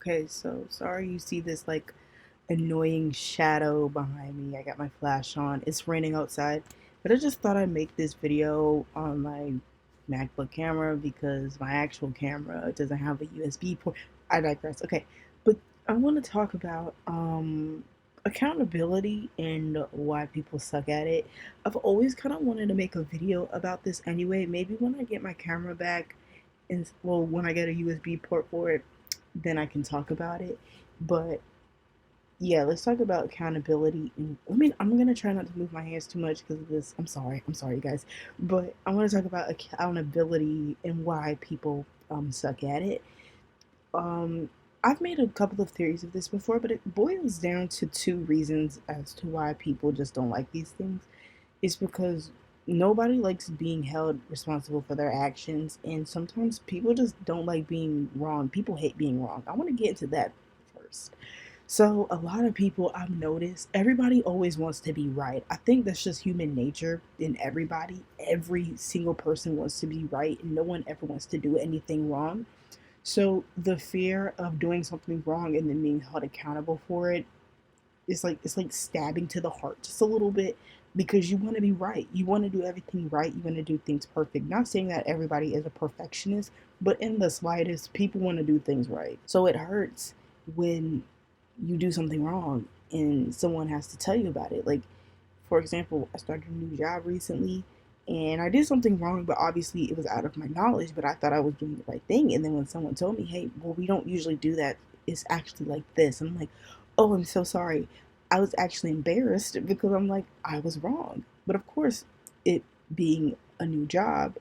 Okay, so sorry you see this like annoying shadow behind me. I got my flash on. It's raining outside, but I just thought I'd make this video on my MacBook camera because my actual camera doesn't have a USB port. I digress. Okay, but I want to talk about accountability and why people suck at it. I've always kind of wanted to make a video about this anyway. Maybe when I get my camera back and well, when I get a USB port for it, then I can talk about it. But yeah, let's talk about accountability. And I mean, I'm gonna try not to move my hands too much because of this. I'm sorry, guys. But I want to talk about accountability and why people suck at it. Um, I've made a couple of theories of this before, but it boils down to two reasons as to why people just don't like these things. It's because nobody likes being held responsible for their actions, and sometimes people just don't like being wrong. People hate being wrong. I want to get into that first. So, a lot of people I've noticed, everybody always wants to be right. I think that's just human nature in everybody. Every single person wants to be right, and no one ever wants to do anything wrong. So, the fear of doing something wrong and then being held accountable for it, it's like stabbing to the heart just a little bit because you want to be right. You want to do everything right. You want to do things perfect. Not saying that everybody is a perfectionist, but in the slightest, people want to do things right. So it hurts when you do something wrong and someone has to tell you about it. Like, for example, I started a new job recently and I did something wrong, but obviously it was out of my knowledge, but I thought I was doing the right thing. And then when someone told me, hey, well, we don't usually do that, it's actually like this. And I'm like, oh, I'm so sorry. I was actually embarrassed because I'm like, I was wrong. But of course, it being a new job,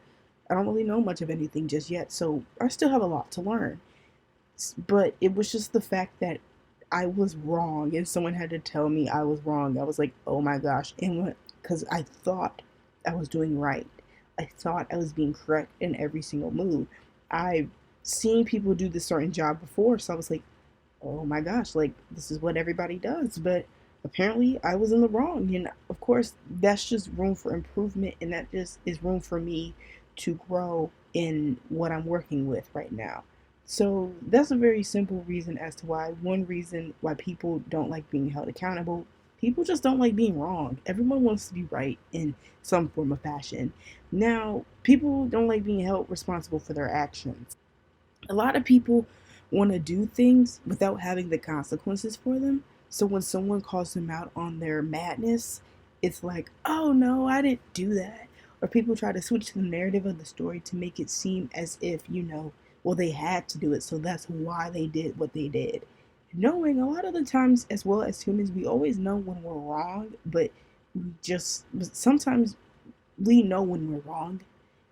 I don't really know much of anything just yet. So I still have a lot to learn. But it was just the fact that I was wrong and someone had to tell me I was wrong. I was like, oh my gosh. And because I thought I was doing right, I thought I was being correct in every single move. I've seen people do this certain job before, so I was like, oh my gosh, like this is what everybody does. But apparently I was in the wrong. And of course, that's just room for improvement, and that just is room for me to grow in what I'm working with right now. So that's a very simple reason as to why one reason why people don't like being held accountable. People just don't like being wrong. Everyone wants to be right in some form of fashion. Now, people don't like being held responsible for their actions. A lot of people want to do things without having the consequences for them. So when someone calls them out on their madness, it's like, oh no, I didn't do that. Or people try to switch the narrative of the story to make it seem as if, well, they had to do it, so that's why they did what they did. Knowing a lot of the times, as well as humans, we always know when we're wrong, but sometimes we know when we're wrong.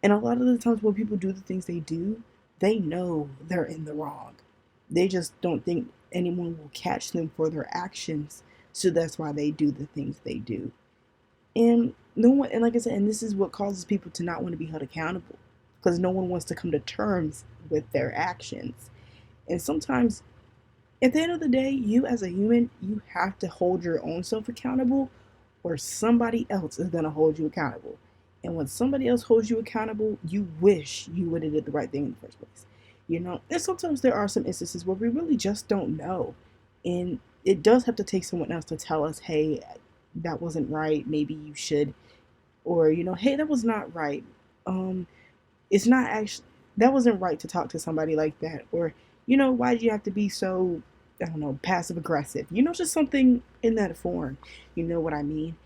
And a lot of the times when people do the things they do, they know they're in the wrong. They just don't think anyone will catch them for their actions. So that's why they do the things they do. And no one, and like I said, and this is what causes people to not want to be held accountable because no one wants to come to terms with their actions. And sometimes at the end of the day, you as a human, you have to hold your own self accountable or somebody else is going to hold you accountable. And when somebody else holds you accountable, you wish you would have did the right thing in the first place. And sometimes there are some instances where we really just don't know. And it does have to take someone else to tell us, hey, that wasn't right. Maybe you should. Or, hey, that was not right. Um, it's not actually, that wasn't right to talk to somebody like that. Or, why did you have to be so, I don't know, passive aggressive? Just something in that form. You know what I mean?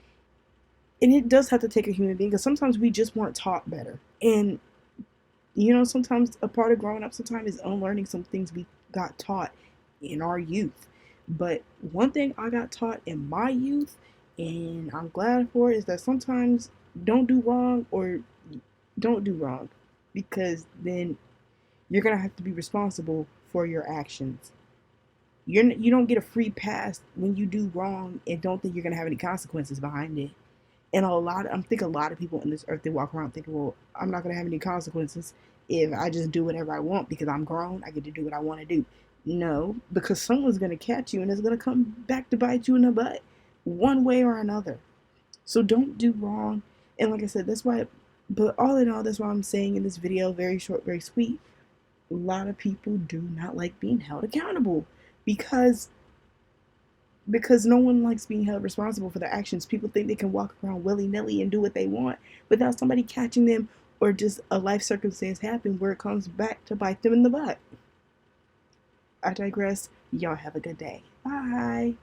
And it does have to take a human being because sometimes we just weren't taught better. And, sometimes a part of growing up sometimes is unlearning some things we got taught in our youth. But one thing I got taught in my youth, and I'm glad for it, is that sometimes don't do wrong or don't do wrong because then you're going to have to be responsible for your actions. You don't get a free pass when you do wrong and don't think you're going to have any consequences behind it. And I think a lot of people in this earth, they walk around thinking, well, I'm not going to have any consequences if I just do whatever I want because I'm grown. I get to do what I want to do. No, because someone's going to catch you and it's going to come back to bite you in the butt one way or another. So don't do wrong. And like I said, but all in all, that's why I'm saying in this video, very short, very sweet. A lot of people do not like being held accountable because no one likes being held responsible for their actions. People think they can walk around willy-nilly and do what they want without somebody catching them, or just a life circumstance happen where it comes back to bite them in the butt. I digress. Y'all have a good day. Bye.